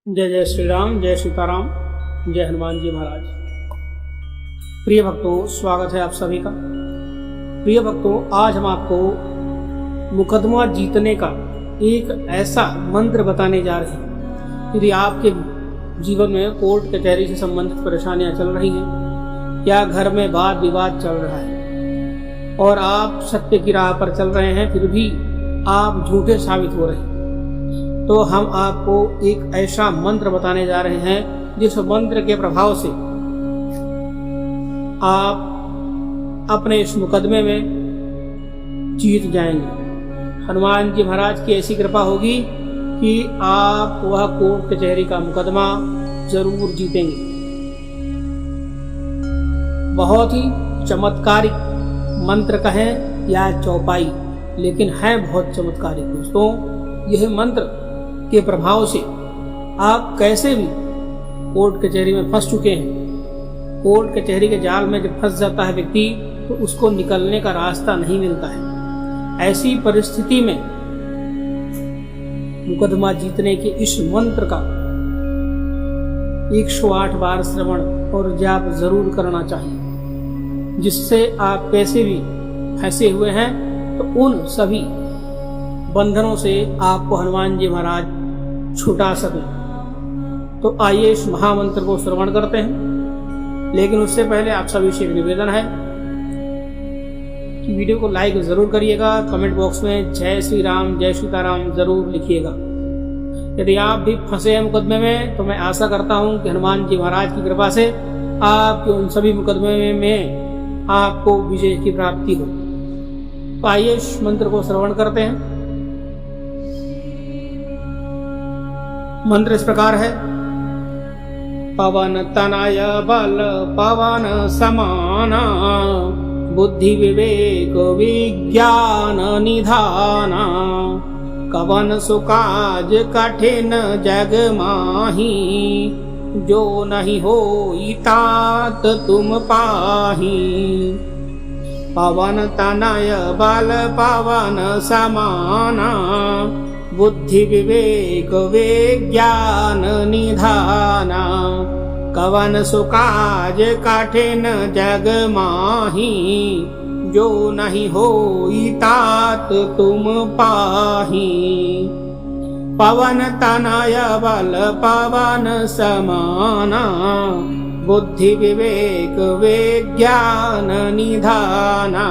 जय जय श्री राम, जय सीताराम, जय हनुमान जी महाराज। प्रिय भक्तों, स्वागत है आप सभी का। प्रिय भक्तों, आज हम आपको मुकदमा जीतने का एक ऐसा मंत्र बताने जा रहे हैं। यदि आपके जीवन में कोर्ट कचहरी से संबंधित परेशानियां चल रही हैं या घर में वाद विवाद चल रहा है और आप सत्य की राह पर चल रहे हैं, फिर भी आप झूठे साबित हो रहे हैं, तो हम आपको एक ऐसा मंत्र बताने जा रहे हैं जिस मंत्र के प्रभाव से आप अपने इस मुकदमे में जीत जाएंगे। हनुमान जी महाराज की ऐसी कृपा होगी कि आप वह कोर्ट कचहरी का मुकदमा जरूर जीतेंगे। बहुत ही चमत्कारिक मंत्र कहें या चौपाई, लेकिन है बहुत चमत्कारिक। दोस्तों, यह मंत्र के प्रभाव से आप कैसे भी कोर्ट कचहरी में फंस चुके हैं, कोर्ट कचहरी के जाल में जब फंस जाता है व्यक्ति तो उसको निकलने का रास्ता नहीं मिलता है। ऐसी परिस्थिति में मुकदमा जीतने के इस मंत्र का 108 बार श्रवण और जाप जरूर करना चाहिए, जिससे आप कैसे भी फंसे हुए हैं तो उन सभी बंधनों से आपको हनुमान जी महाराज छुटा सकें। तो आइए इस महामंत्र को श्रवण करते हैं, लेकिन उससे पहले आप सभी से एक निवेदन है कि वीडियो को लाइक जरूर करिएगा, कमेंट बॉक्स में जय श्री राम, जय सीताराम जरूर लिखिएगा। यदि आप भी फंसे हैं मुकदमे में तो मैं आशा करता हूं कि हनुमान जी महाराज की कृपा से आपके उन सभी मुकदमे में आपको विजय की प्राप्ति हो। तो आइए इस मंत्र को श्रवण करते हैं। मंत्र इस प्रकार है। पवन तनय बल पवन समाना, बुद्धि विवेक विज्ञान निधाना, कवन सुकाज कठिन जग माही, जो नहीं होई तात तुम पाही। पवन तनय बल पवन समाना, बुद्धि विवेक विज्ञान निधाना, कवन सुकाज कठिन जग माही, जो नहीं होई तात तुम पाही। पवन तनय बल पवन समाना, बुद्धि विवेक विज्ञान निधाना,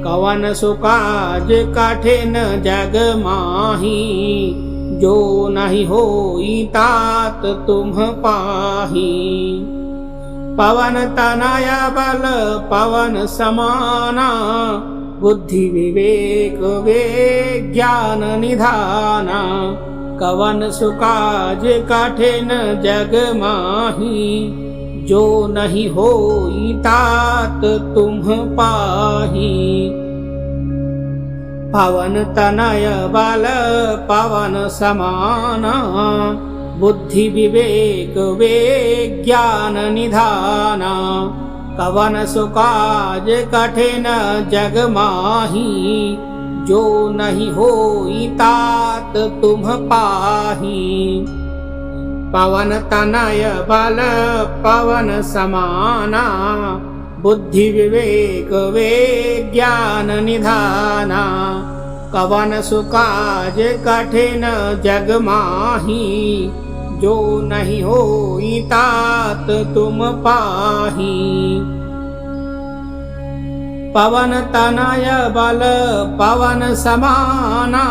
कवन सुकाज कठिन जग माही, जो नहीं होई तात तुम पाही। पवन तनय बल पवन समाना, बुद्धि विवेक विज्ञान निधाना, कवन सुकाज कठिन जग माही, जो नहीं होई तात तुम पाही। पवन तनय बल पवन समाना, बुद्धि विवेक विज्ञान निधाना, कवन सुकाज कठिन जग माही, जो नहीं होई तात तुम पाही। पवन तनय बल पवन समाना, बुद्धि विवेक विज्ञान निधाना, कवन सुकाज कठिन जग माही, जो नहीं होई तात तुम पाही। पवन तनय बल पवन समाना,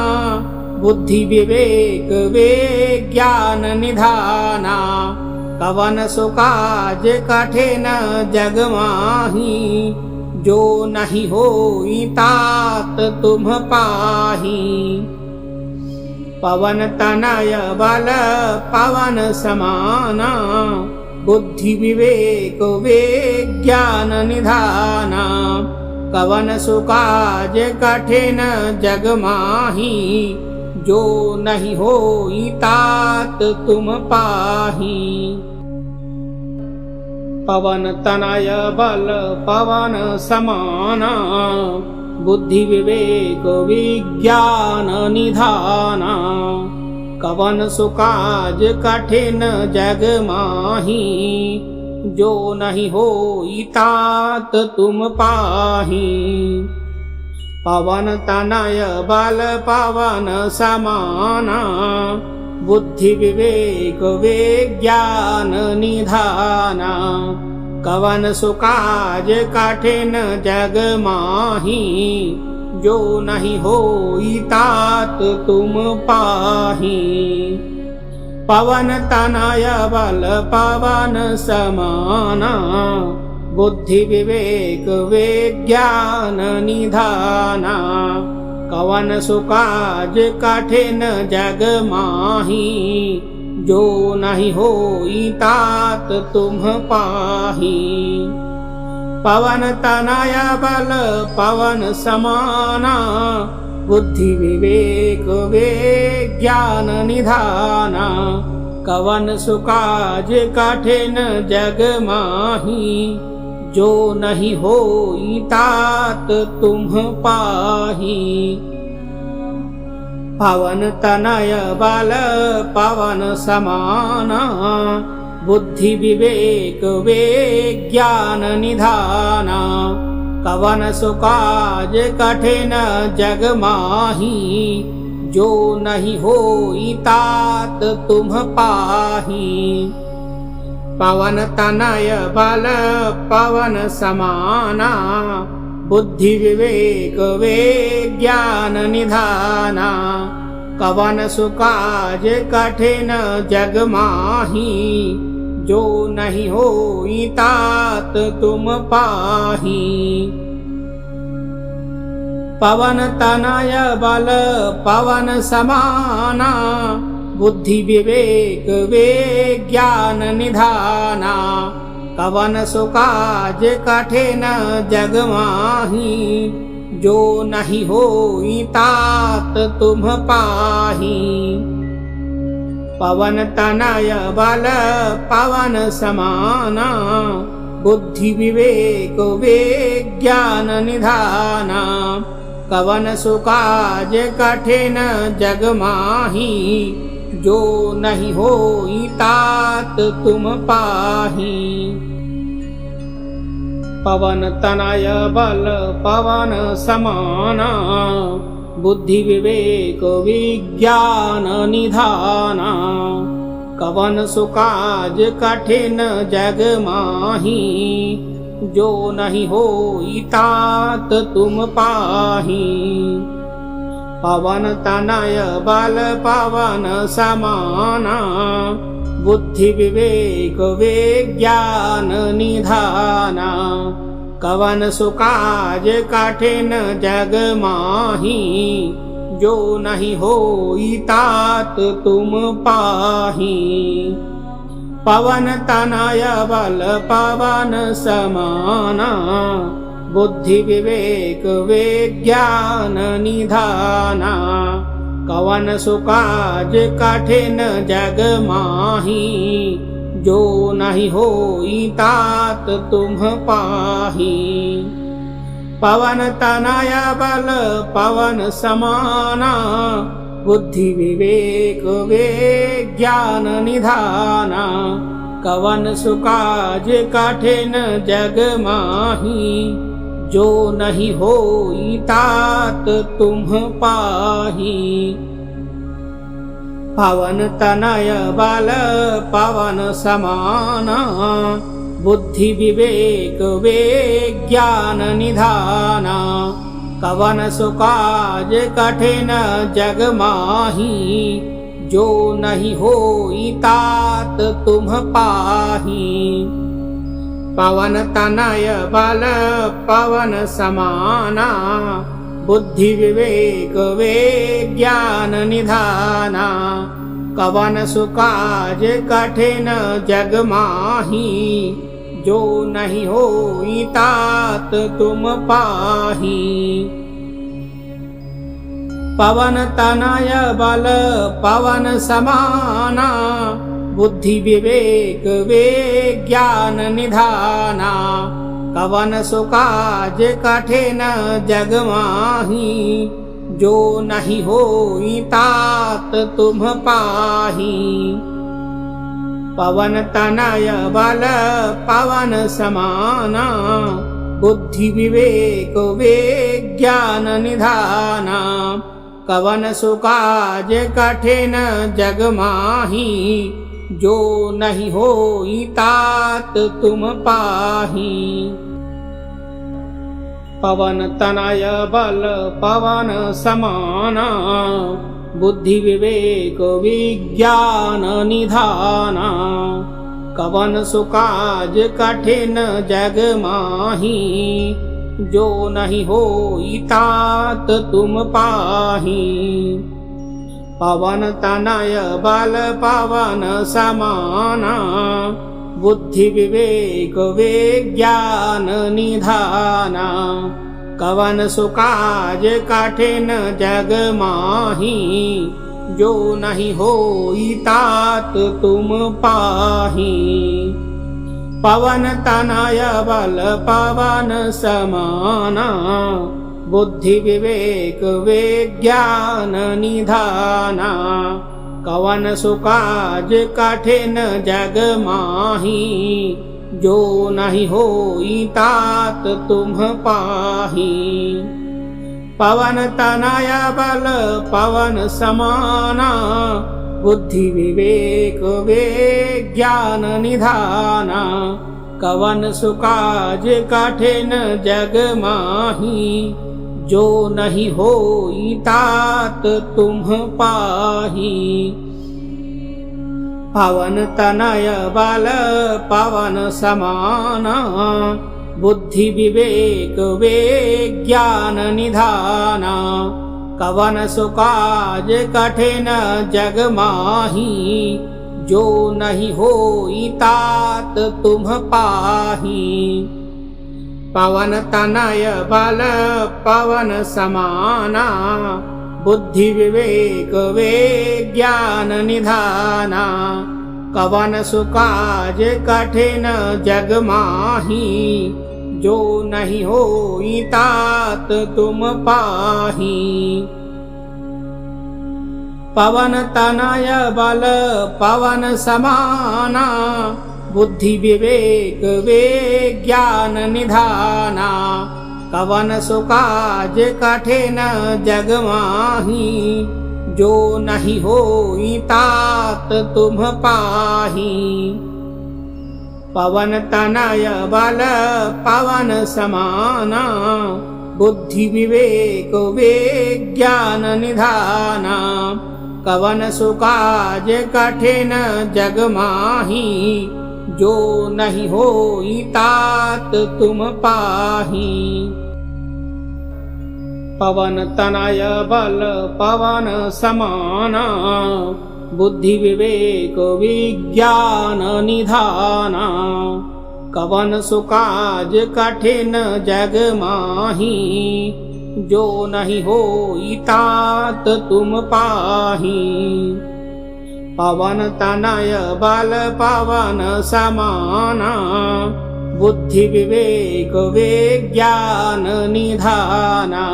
बुद्धि विवेक विज्ञान निधाना, कवन सुकाज कठिन जग माही, जो नहीं होई तात तुम पाही। पवन तनय बल पवन समाना, बुद्धि विवेक विज्ञान निधाना, कवन सुकाज कठिन जग माही, जो नहीं होई तात तुम पाही। पवन तनय बल पवन समाना, बुद्धि विवेक विज्ञान निधाना, कवन सुकाज कठिन जग माही, जो नहीं होई तात तुम पाही। पवन तनय बल पवन समाना, बुद्धि विवेक विज्ञान निधाना। कवन सुकाज कठिन जग माही, जो नहीं होई तात तुम पाही। पवन तनय बल पवन समाना, बुद्धि विवेक विज्ञान निधाना। कवन सुकाज कठिन जग माही, जो नहीं होई तात तुम पाही। पवन तनय बल पवन समाना, बुद्धि विवेक विज्ञान निधाना। कवन सुकाज कठिन जग माही, जो नहीं होई तात तुम पाही। पवन तनय बल पवन समाना, बुद्धि विवेक विज्ञान निधाना। कवन सुकाज कठिन जग माही, जो नहीं होई तात तुम पाही। पवन तनय बल पवन समाना, बुद्धि विवेक विज्ञान निधाना। कवन सुकाज कठिन जग माही, जो नहीं होई तात तुम पाही। पवन तनय बल पवन समाना, बुद्धि विवेक विज्ञान निधाना। कवन सुकाज कठिन जग माही, जो नहीं होई तात तुम पाही। पवन तनय बल पवन समाना, बुद्धि विवेक विज्ञान निधाना। कवन सुकाज कठिन जग माही, जो नहीं होई तात तुम पाही। पवन तनय बल पवन समाना, बुद्धि विवेक विज्ञान निधाना। कवन सुकाज कठिन जग माही, जो नहीं होई तात तुम पाही। पवन तनय बल पवन समाना, बुद्धि विवेक विज्ञान निधाना। कवन सुकाज कठिन जग माही, जो नहीं होई तात तुम पाही। पवन तनय बल पवन समाना, बुद्धि विवेक विज्ञान निधाना। कवन सुकाज कठिन जग माही, जो नहीं होई तात तुम पाही। पवन तनय बल पवन समाना, बुद्धि विवेक विज्ञान निधाना। कवन सुकाज कठिन जग माही, जो नहीं होई तात तुम पाही। पवन तनय बल पवन समाना, बुद्धि विवेक विज्ञान निधाना। कवन सुकाज कठिन जग माही, जो नहीं होई तात तुम पाही। पवन तनय बल पवन समाना, बुद्धि विवेक विज्ञान निधाना। कवन सुकाज कठिन जग माही, जो नहीं होई तात तुम पाही। पवन तनय बल पवन समाना, बुद्धि विवेक विज्ञान निधाना। कवन सुकाज कठिन जग माही, जो नहीं होई तात तुम पाही। पवन तनय बल पवन समाना, बुद्धि विवेक विज्ञान निधाना। कवन सुकाज कठिन जग माही, जो नहीं होई तात तुम पाही। पवन तनय बल पवन समाना, बुद्धि विवेक विज्ञान निधाना। कवन सुकाज कठिन जग माही, जो नहीं होई तात तुम पाही। पवन तनय बल पवन समाना, बुद्धि विवेक विज्ञान निधाना। कवन सुकाज कठिन जग माही, जो नहीं होई तात तुम पाही। पवन तनय बल पवन समाना, बुद्धि विवेक विज्ञान निधाना। कवन सुकाज कठिन जग माही, जो नहीं होई तात तुम पाही। पवन तनय बल पवन समाना, बुद्धि विवेक विज्ञान निधाना। कवन सुकाज कठिन जग माही, जो नहीं होई तात तुम पाही। पवन तनय बल पवन समाना, बुद्धि विवेक विज्ञान निधाना। कवन सुकाज कठिन जग माही, जो नहीं होई तात तुम पाही। पवन तनय बल पवन समाना, बुद्धि विवेक विज्ञान निधाना। कवन सुकाज कठिन जग माही, जो नहीं होई तात तुम पाही। पवन तनय बल पवन समाना, बुद्धि विवेक विज्ञान निधाना। कवन सुकाज कठिन जग माही, जो नहीं होई तात तुम पाही। पवन तनय बल पवन समाना, बुद्धि विवेक विज्ञान निधाना। कवन सुकाज कठिन जग माही, जो नहीं होई तात तुम पाही। पवन तनय बल पवन समाना, बुद्धि विवेक विज्ञान निधाना। कवन सुकाज कठिन जग माही, जो नहीं होई तात तुम पाही। पवन तनय बल पवन समाना, बुद्धि विवेक विज्ञान निधाना।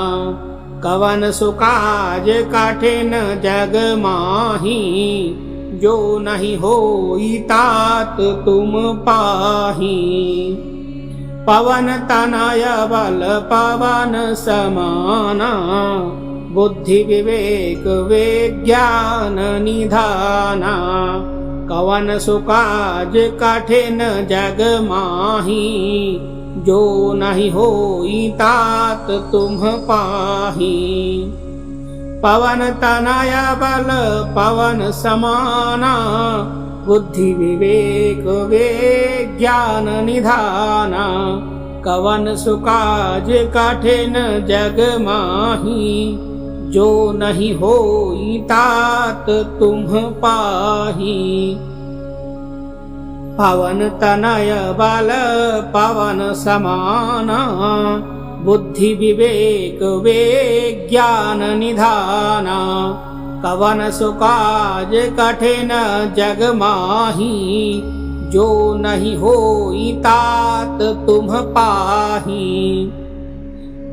कवन सुकाज कठिन जग माही, जो नहीं होई तात तुम पाही। पवन तनय बल पवन समाना, बुद्धि विवेक विज्ञान निधाना। कवन सुकाज कठिन जग माही, जो नहीं होई तात तुम पाही। पवन तनय बल पवन समाना, बुद्धि विवेक विज्ञान निधाना। कवन सुकाज कठिन जग माही, जो नहीं होई तात तुम पाही। पवन तनय बल पवन समाना, बुद्धि विवेक विज्ञान निधाना। कवन सुकाज कठिन जग माही, जो नहीं होई तात तुम पाही।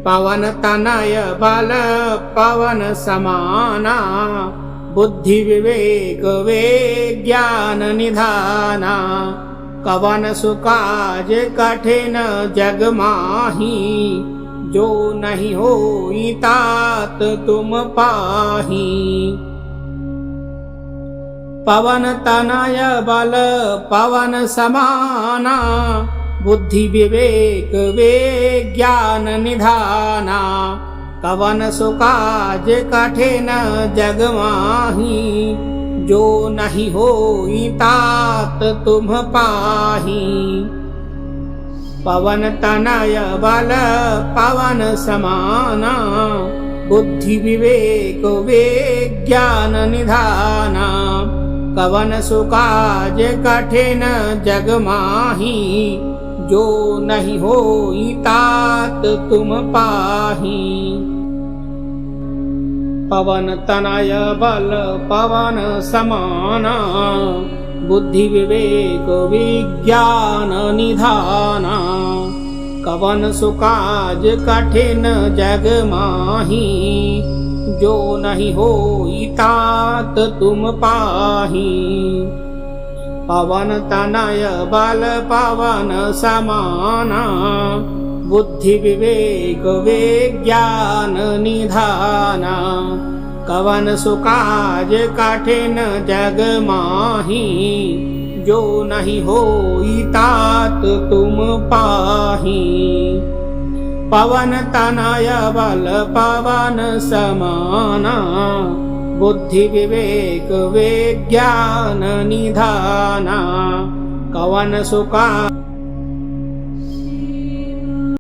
पवन तनय बल पवन समाना बुद्धि विवेक विज्ञान निधाना कवन सुकाज कठिन जग माही जो नहीं होई तात तुम पाही पवन तनय बल पवन समाना बुद्धि विवेक विज्ञान निधाना कवन सुकाज कठिन जग माही जो नहीं होई तात तुम पाही पवन तनय बल पवन समाना बुद्धि विवेक विज्ञान निधाना कवन सुकाज कठिन जग माही जो नहीं होई तात तुम पाही पवन तनय बल पवन समाना बुद्धि विवेक विज्ञान निधाना कवन सुकाज कठिन जग माही जो नहीं होई तात तुम पाही पवन तनय बल पवन समाना बुद्धि विवेक विज्ञान निधाना कवन सुकाज कठिन जग माही जो नहीं होई तात तुम पाही पवन तनय बल पवन समाना बुद्धि विवेक विज्ञान निधाना कवन सुकाज